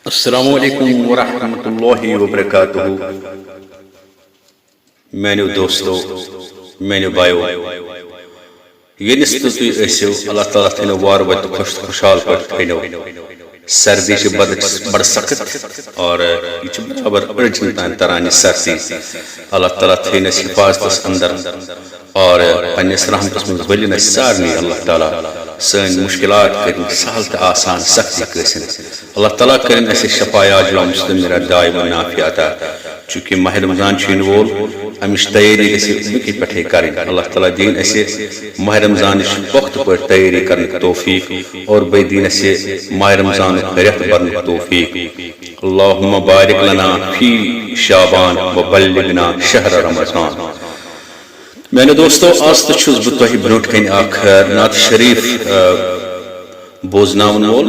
السلام علیکم ورحمۃ اللہ وبرکاتہ. میانو دوستو، میانو بایو، ینس تھی ٲسِو اللہ تعالیٰ تھٲینو وار وتہِ خوشحال پٲٹھۍ تھٲینو. سردی چھِ بڑٕ سخت اور یہ چھِ برابر أڑجن تام تران یہ سردی. اللہ تعالیٰ تھٲیِن اَسہِ حفاظتس اندر اور پننس رحمتس منٛز ؤلِن اَسہِ سارنٕے اللہ تعالیٰ. سٲنۍ مشکلات کٔرِنۍ سہل تہٕ آسان، سختی قٲسِن. اللہ تعالیٰ کٔرِنۍ اَسہِ شفا عاجلہ مستمرہ دائما نافع عطا. چونکہ ماہ رمضان چھُ یِنہٕ وول، امِچ تیٲری گژھِ وٕنکہِ پٮ۪ٹھٕے کَرٕنۍ. اللہ تعالیٰ دِیِن اَسہِ ماہ رمضانٕچ پۄختہٕ پٲٹھۍ تیٲری کرنُک توفیق اور بیٚیہِ دِیِن اَسہِ ماہ رمضانُک رٮ۪تھ برنُک توفیق. اللہم بارک لنا فی شعبان وبلغنا شہر رمضان. میانو دوستو، آز تہِ چھُس بہٕ تۄہہِ برٛونٛٹھ کَنہِ اکھ نعت شریٖف بوزناون وول.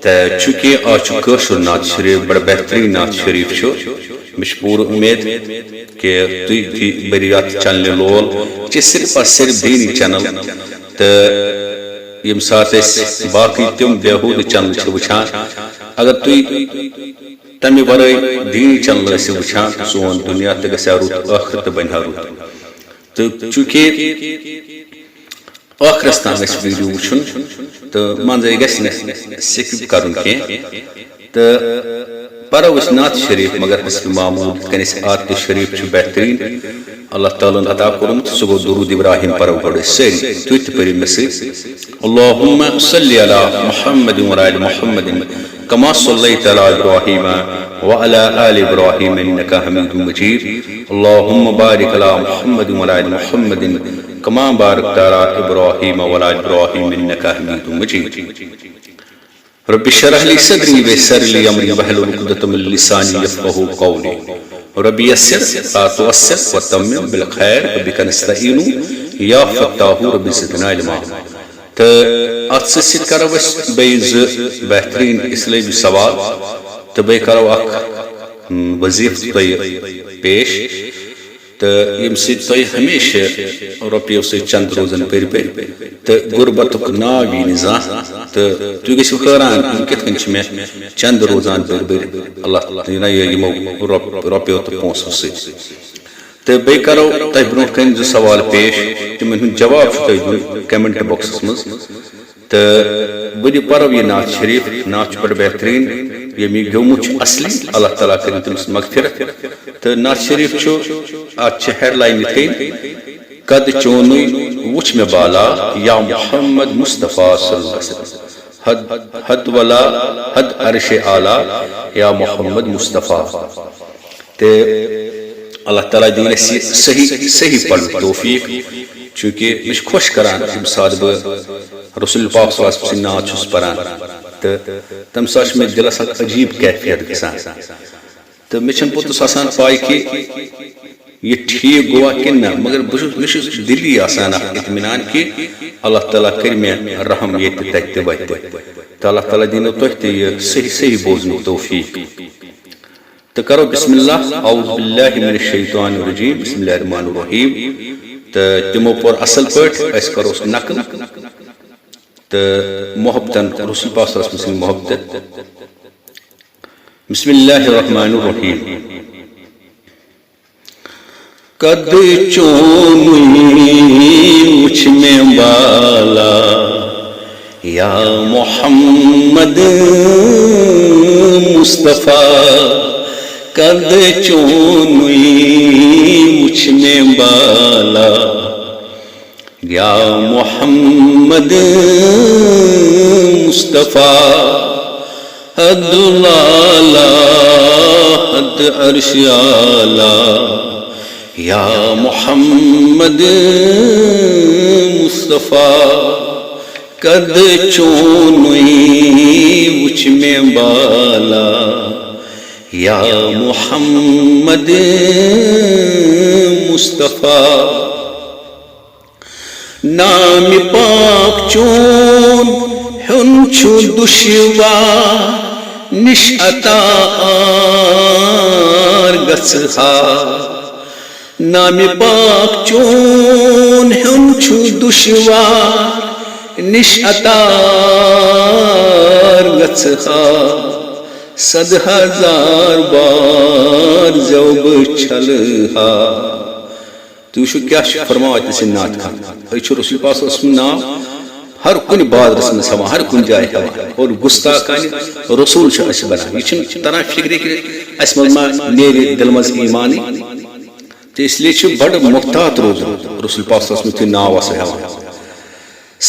تہٕ چونکہ آز چھُ کٲشُر نعت شریٖف بڑٕ بہتریٖن نعت شریٖف چھُ. مےٚ چھِ پوٗرٕ اُمید کہ تُہۍ بٔرِو یتھ چنلہِ لول. یہِ چھِ صرف اور صرف دیٖنی چنل، تہٕ ییٚمہِ ساتہٕ أسۍ باقٕے تِم بےحوٗدٕ چنلہٕ چھِ وٕچھان، اگر تُہۍ تمہِ ورٲے دیٖنی چنلہٕ ٲسِو وٕچھان، سون دُنیا تہِ گژھِ ہا رُت، ٲخرت تہِ بنہِ ہا رُت. تہٕ چونکہ ٲخرس تام گژھِ ویٖڈیو وٕچھُن تہٕ منٛزَے گژھِ نہٕ سِکِپ کرُن کینٛہہ. تہٕ پرو أسۍ نعت شریٖف، مگر حسب معموٗل یِتھ کٔنۍ اَسہِ عادتہِ شریٖف چھُ بہتریٖن اللہ تعالیٰ ہن عطا کوٚرمُت، سُہ گوٚو درود ابراہیم پرو گۄڈٕ أسۍ سٲری. تُہۍ تہِ پٔرِو مےٚ سۭتۍ. اللہم صلی علی محمد وعلی محمد کما صلیت علی ابراہیم وعلی آل ابراہیم انک حمید مجید. اللہم بارک علی محمد وعلی محمد کما بارکت علی ابراہیم وعلی ابراہیم انک حمید مجید. رب اشرح لي صدري ويسر لي امري واحلل عقدة من لساني يفقهوا قولي. رب يسر لا تعسر وتمم بالخير وبك نستعين يا فتاح رب زدنا علما. تہٕ اتھ سۭتۍ کرو أسۍ بیٚیہِ زٕ بہتریٖن اسلٲمی سوال تہٕ بیٚیہِ کرو اکھ وظیفہٕ تۄہہِ پیش، تہٕ ییٚمہِ سۭتۍ تۄہہِ ہمیشہ رۄپیو سۭتۍ چند روزن پٔرۍ پٔرۍ تہٕ غُربتُک ناو یی نہٕ زانٛہہ. تہٕ تُہۍ گٔژھِو حٲران یِم کِتھ کٔنۍ چھِ مےٚ چند روزان پٔرۍ پٔرۍ اللہ یِمو رۄپیو تہٕ پونٛسو سۭتۍ. تہٕ بیٚیہِ کرو تۄہہِ برٛونٛٹھ کَنہِ زٕ سوال پیش، تِمن ہُنٛد جواب چھُ تۄہہِ دیُن کمنٹ باکسس منٛز. تہٕ بہٕ تہِ پرو یہِ نعت شریٖف. نعت چھُ بڑٕ بہتریٖن، ییٚمۍ یہِ گیومُت چھُ اصلی، اللہ تعالیٰ کٔرِنۍ تٔمِس مغفرت. تہٕ نعت شریٖف چھُ، اتھ چھِ ہیڈ لائن یِتھ کٔنۍ: قد چونُے وٕچھ مےٚ بالا یا محمد مصطفیٰ صلی اللہ علیہ وسلم، حد ولا حد عرش اعلیٰ یا محمد مصطفیٰ. تہٕ اللہ تعالیٰ دِیِن اَسہِ صحیح صحیح پرنُک توفیق. چونکہ مےٚ چھُ خۄش کران ییٚمہِ ساتہٕ بہٕ رسول پاک صلی اللہ علیہ وسلم سٕنٛدۍ نعت چھُس پران، تہٕ تمہِ ساتہٕ چھُ مےٚ دِلس اکھ عجیٖب کیفیت گژھان. تہٕ مےٚ چھنہٕ پوٚتُس آسان پاے کہِ یہ ٹھیٖک گوٚوا کِنہٕ نہ، مگر مےٚ چھُ دِلی آسان اکھ اطمینان کہِ اللہ تعالیٰ کٔرِ مےٚ رحم ییٚتہِ تتہِ تہِ وتہِ. تہٕ اللہ تعالیٰ دِینو تۄہہِ تہِ یہِ صحیح صحیح بوزنُک توفیق. تہٕ کرو بسم اللہ اعوذ باللہ من الشیطان الرجیم بسم اللہ الرحمن الرحیم. تہٕ تِمو پوٚر اصل پٲٹھۍ، أسۍ کروس نقل تہٕ محبتن رسول پاک صلی اللہ علیہ وسلم محبت. بسم اللہ الرحمن الرحیم. قد چونُے وٕچھ مےٚ بالا یا محمد مصطفیٰ. قد چونُے وٕچھ مےٚ بالا یا محمد مصطفیٰ. حد لالا حد عرش اعلیٰ یا محمد مصطفیٰ. قد چونُے وٕچھ مےٚ بالا یا محمد مصطفیٰ. نام پاک چون ہیوٚن چھُ دُشوار، نِش عطا گژھٕ ہا. نام پاک چون ہیوٚن چھُ دُشوار، نِش عطا گژھٕ ہا. صد ہزار بار زوب چھلہا تو وچھو کیا فرماوت اس نعت خان یہ رسول پاک صلی اللہ علیہ وسلم نام ہر کن بادرس میں ہوا ہر کن جائے ہوا اور گستاخان رسول اس بنا یہ تران فکر کہ اس ما نیرِ دل مز ایمانی تو اس لیے بڑا محتاط روزن رسول پاک صلی اللہ علیہ وسلم ناو اس ہوا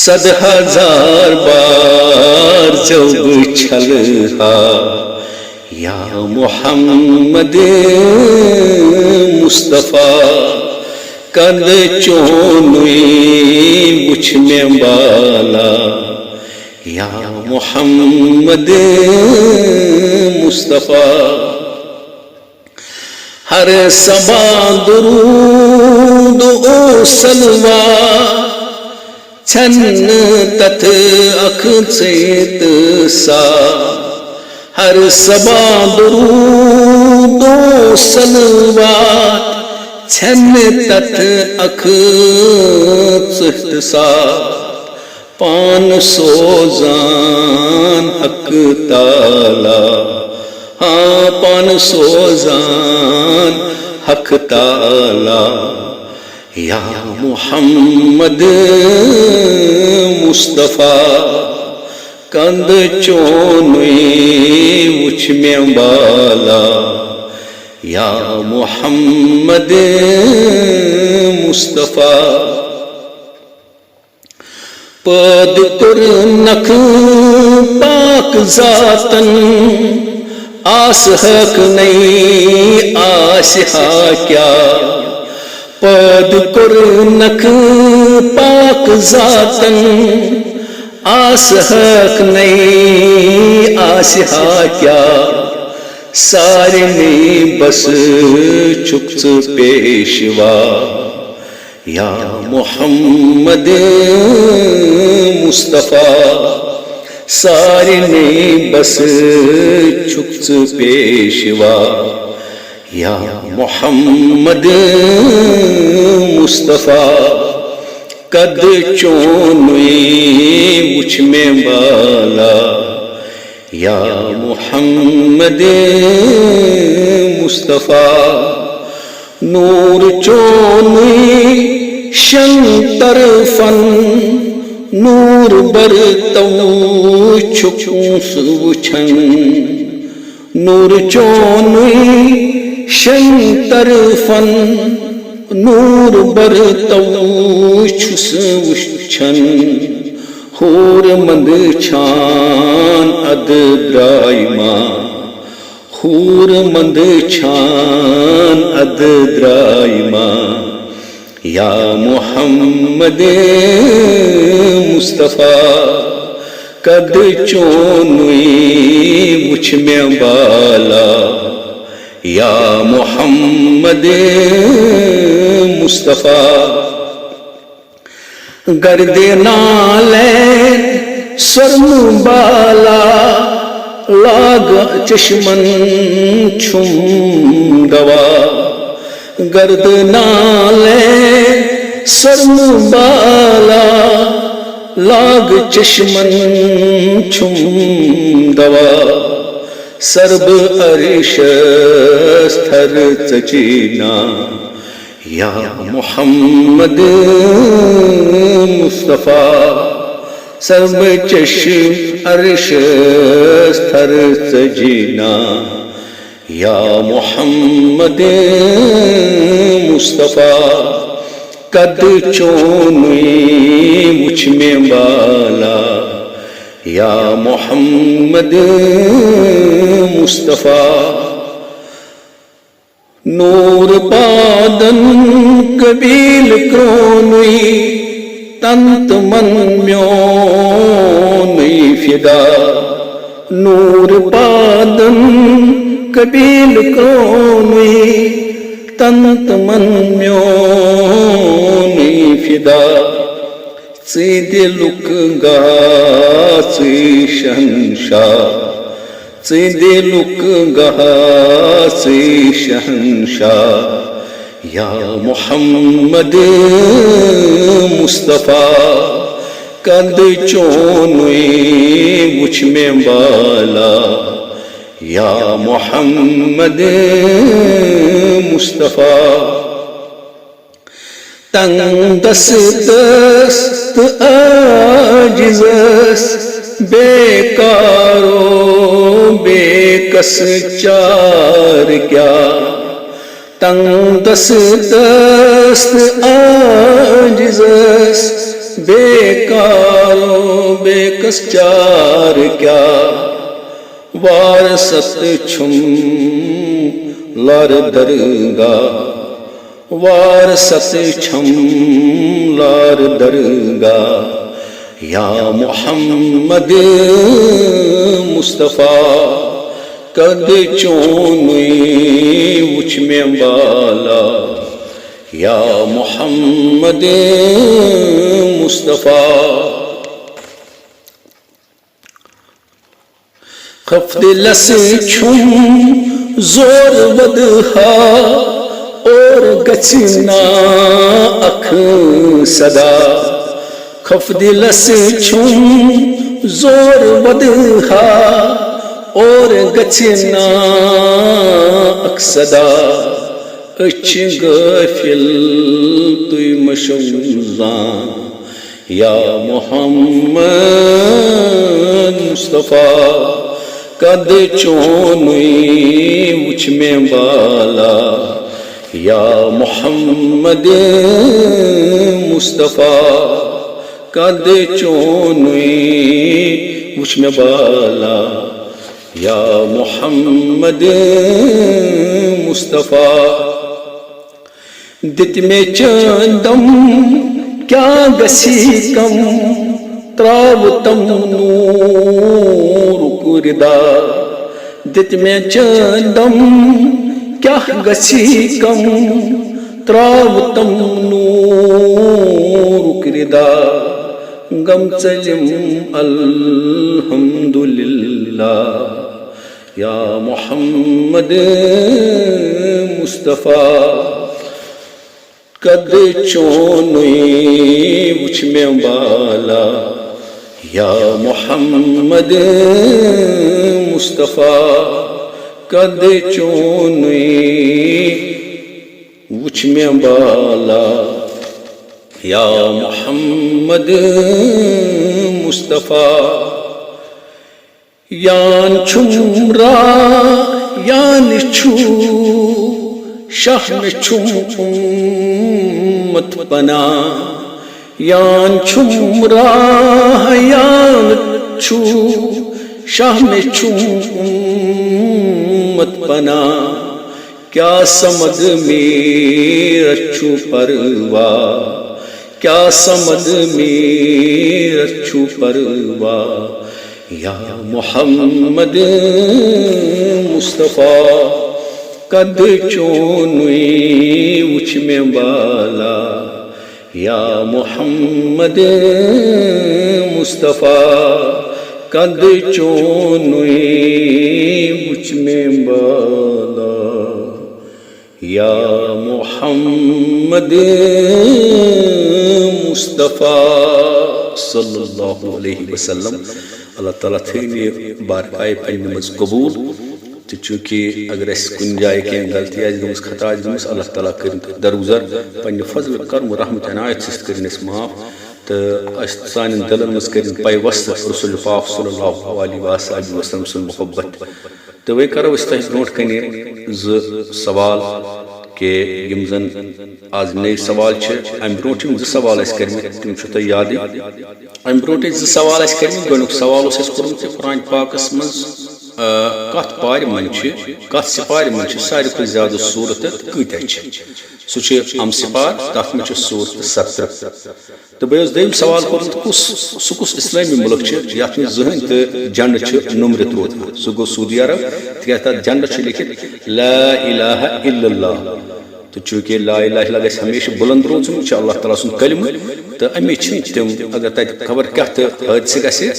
صد ہزار بار زوب چھلہا یا محمد مصطفیٰ کند چونوی وچھ میں بالا یا محمد مصطفیٰ ہر سبا درود او سلوا چھن تت اکھ چیت سا ہر سبا درود او سلوات چھن تت اکھ چہت سا پان سوزان حق تعالی ہاں پان سوزان حق تعالی یا محمد مصطفیٰ کند چونوی وچھ میں بالا یا محمد مصطفیٰ پد کر نکھ پاک ذاتن آس حق نہیں آس ہا کیا پد کر نکھ پاک ذاتن آس حق نہیں آس ہا کیا سارے نے بس چکت پیشوا یا محمد مصطفیٰ سارے نے بس چکت پیشوا یا محمد مصطفیٰ قد چونوی مجھ میں بالا یا محمد مصطفیٰ نور چونوی شن طرفن نور برتو چھپس وچھن نور چونوی شن طرفن نور برتو چھس وچھن خور مند چھان اد درائما خور مند چھان اد درائما یا محمد مصطفیٰ قد چونوی مجھ میں بالا یا محمد مصطفیٰ گرد نالین سرم بالا لاگ چشمن چھم دوا گرد نالین سرم بالا لاگ چشمن چھم دوا سرب عرش ستھر چچینا یا محمد مصطفیٰ سرب چشم عرش ستھر چجینا یا محمد مصطفیٰ قد چونوی مجھ میں بالا یا محمد مصطفیٰ نور پادن قبیل کرونوی تنت من میونوی فدا نور پادن قبیل کرونوی تنت من میونوی فدا ژے دلک گاہ ژے شہنشاہ ژے دلک گاہ ژے شہنشاہ یا محمد مصطفیٰ قد چونوی مجھ میں بالا یا محمد مصطفیٰ تنگ دست عاجز بیکار و بے کس چار کیا تنگ دست عاجز بیکار و بے کس چار کیا وارست چھم لار درگاہ وارست چھم لار درگاہ یا محمد مصطفیٰ قد چونی وچھ میں بالا یا محمد مصطفیٰ خفت لس چھم زور ودہا اور گچنا اکھ صدا خفت لس چھم زور ودہا اور گچنا اکھ صدا اچھ غافل توی مشوزان یا محمد مصطفیٰ قد چونی مجھ میں بالا یا محمد مصطفیٰ قد چونی مجھ میں بالا یا محمد مصطفیٰ دت میں چندم کیا گسی کم تراوتم نور کردا دت میں چندم کیا گسی کم تراوتم نور کردا غم چلم الحمدللہ یا محمد مصطفیٰ قد چونی وچھ میں بالا یا محمد مصطفیٰ قد چونی وچھ میں بالا یا محمد مصطفیٰ یان چھم را یان چھو شاہ میں چھم امت پنا یان چھم راہ یان چھو شاہ میں چھم امت پنا کیا سمد میرا چھو پروا کیا سمد میرا چھو پروا یا محمد مصطفیٰ قد چونی وچھ میں بالا یا محمد مصطفیٰ قد چونی وچھ میں بالا یا محمد مصطفیٰ صلی اللہ علیہ وسلم اللہ تعالیٰ تھینی بارکائی پنی نماز قبول تو چونکہ اگر اس کن جائے کہ غلطی آج گمس خطا آج گمس اللہ تعالیٰ کرن دروزر پنی فضل کرم و رحمت عنایت سست کرن اس معاف تو سان دلن مز کرن پائی وسط رسول پاک صلی اللہ علیہ وسلم سن محبت تو وہ کرو اس تحت نوٹ کنی سوال کہ یم زن آج نئی سوال چھے ام بروٹیم سوال اس کرمی تم چھتا یادی ام بروٹیم سوال اس کرمی گونک سوال اس کرمی قرآن پاک اس منز کت پار من کت سپار من ساری کھت زیادہ صورت کتیا سہ ام سپار تک میں صورت 17 تو بیس دیم سوال کورمت سہ کس اسلامی ملک یت میں زہن تو جنڈ نمرت روتمت سہ گو سعودی عرب تک تر جنڈ لکھت لا الہ الا اللہ تو چونکہ لا الہ الا اللہ ہمیشہ بلند روزم اللہ تعالیٰ سن کلمہ تو امی تم اگر تک خبر کیا حادثہ گھے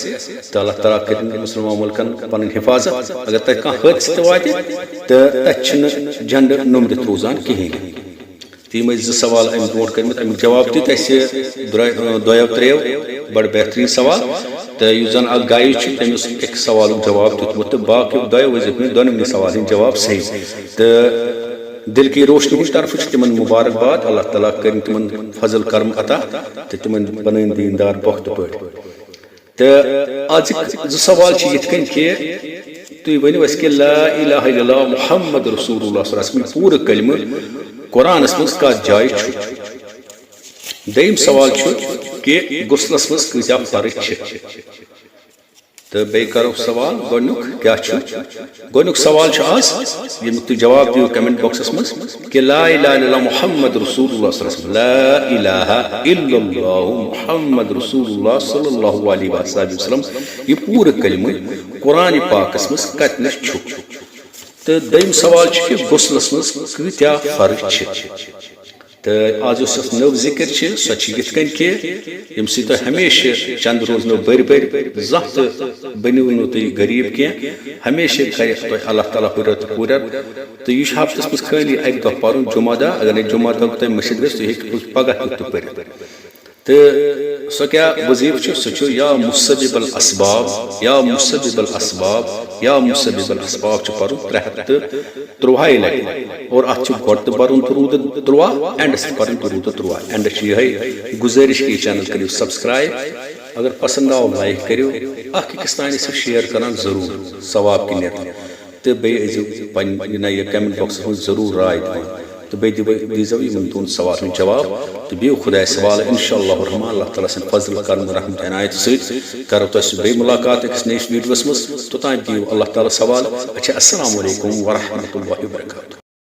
تو اللہ تعالیٰ کرن مسلمان ملکن پن حفاظت اگر تک کھانا حادثہ واتہ تو تک جنڈ نمرت روزان کہین تم سوال ام برو کرمت امیک جواب دیت دو تریو بڑ بہترین سوال تو اس زن اخ گائے تمس ایک سوال جواب دیتمت تو باقی دۄیو وظیفہ دۄنوٕنی سوال ہند جواب صحیح تو دل کی روشنی ہند طرف تمن مبارکباد اللہ تعالیٰ کرن تمن فضل کرم عطا تو تمن بنن دیندار پختہ پٲٹھۍ تو آج زٕ سوال یتھ کن کہ تُہۍ ؤنِو اَسہِ کہ لا الہ الا اللہ محمد رسول اللہ صلی اللہ علیہ وسلم پورٕ کلمہ قرآنس مز کتھ جایہِ چھُ دوٚیِم سوال چھُ کہ غسلس مز کۭتیاہ فرض چھِ تو بیٚیہِ کرو سوال گۄڈنیُک کیاہ چھُ گۄڈنیُک سوال چھُ آز ییٚمیُک تُہۍ جواب دِیِو کمنٹ باکسس منٛز کہ لا الہ الا اللہ محمد رسول اللہ صلی اللہ علیہ وسلم لا الہ الا اللہ محمد رسول اللہ صلی اللہ علیہ وسلم یہ پورٕ کلمہ قرآن پاکس مز کتنس چھُ تو دوٚیِم سوال چھُ کہ غسلس مز کۭتیاہ فرض چھِ تو آج اس نو ذکر سو یت کن کہ یم سی تہ ہمیشہ چند روزنو بر بر زانٛہہ تہ بنیو نہٕ تُہۍ غریب کینٛہہ ہمیشہ کرِ تۄہہِ اللہ تعالیٰ ہُرت پوٗرت تہٕ یہِ چھُ ہفتس منٛز خٲلی اکہِ دۄہ پرُن جمعہ دۄہ اگر نہٕ جمعہ دۄہ تۄہہِ مٔشِد گژھِ تُہۍ ہیٚکِو پگاہ تہِ پٔرِتھ تہٕ سۄ کیاہ وظیفہٕ چھُ سُہ چھُ یا مسبب الاسباب یا مسبب الاسباب یا مسبب الاسباب چھُ پرُن 313 لٹہِ اور اتھ چھُ گۄڈٕ تہِ پرُن درود 13 اینڈس تہِ پرُن درود 13 اینڈس چھِ یِہے گُزٲرِش کہ یہ چینل کٔرِو سبسکرائب اگر پسند آو لائک کٔرِو اکھ أکِس تانۍ ٲسِو شیئر کران ضروٗر ثواب کِنیتھ تہٕ بیٚیہِ ٲسِو پنٕنہِ یہِ کمنٹ باکسس منٛز ضروٗر راے دِوان تو بیٚیہِ دیٖزیو یِمن تُہُنٛد سوال ہُنٛد جواب تہٕ بِہِو خۄدایَس حوالہٕ اِنشاء اللہ الرحمٰن اللہ تعالیٰ سٕنٛدِ فضل کرم رحمت عنایت سۭتۍ کرو تۄہہِ سُہ بیٚیہِ مُلاقات أکِس نٔیِس ویٖڈیوَس منٛز توٚتام دِیِو اللہ تعالیٰ سوال اچھا السلام علیکم ورحمۃ اللہ وبرکاتہ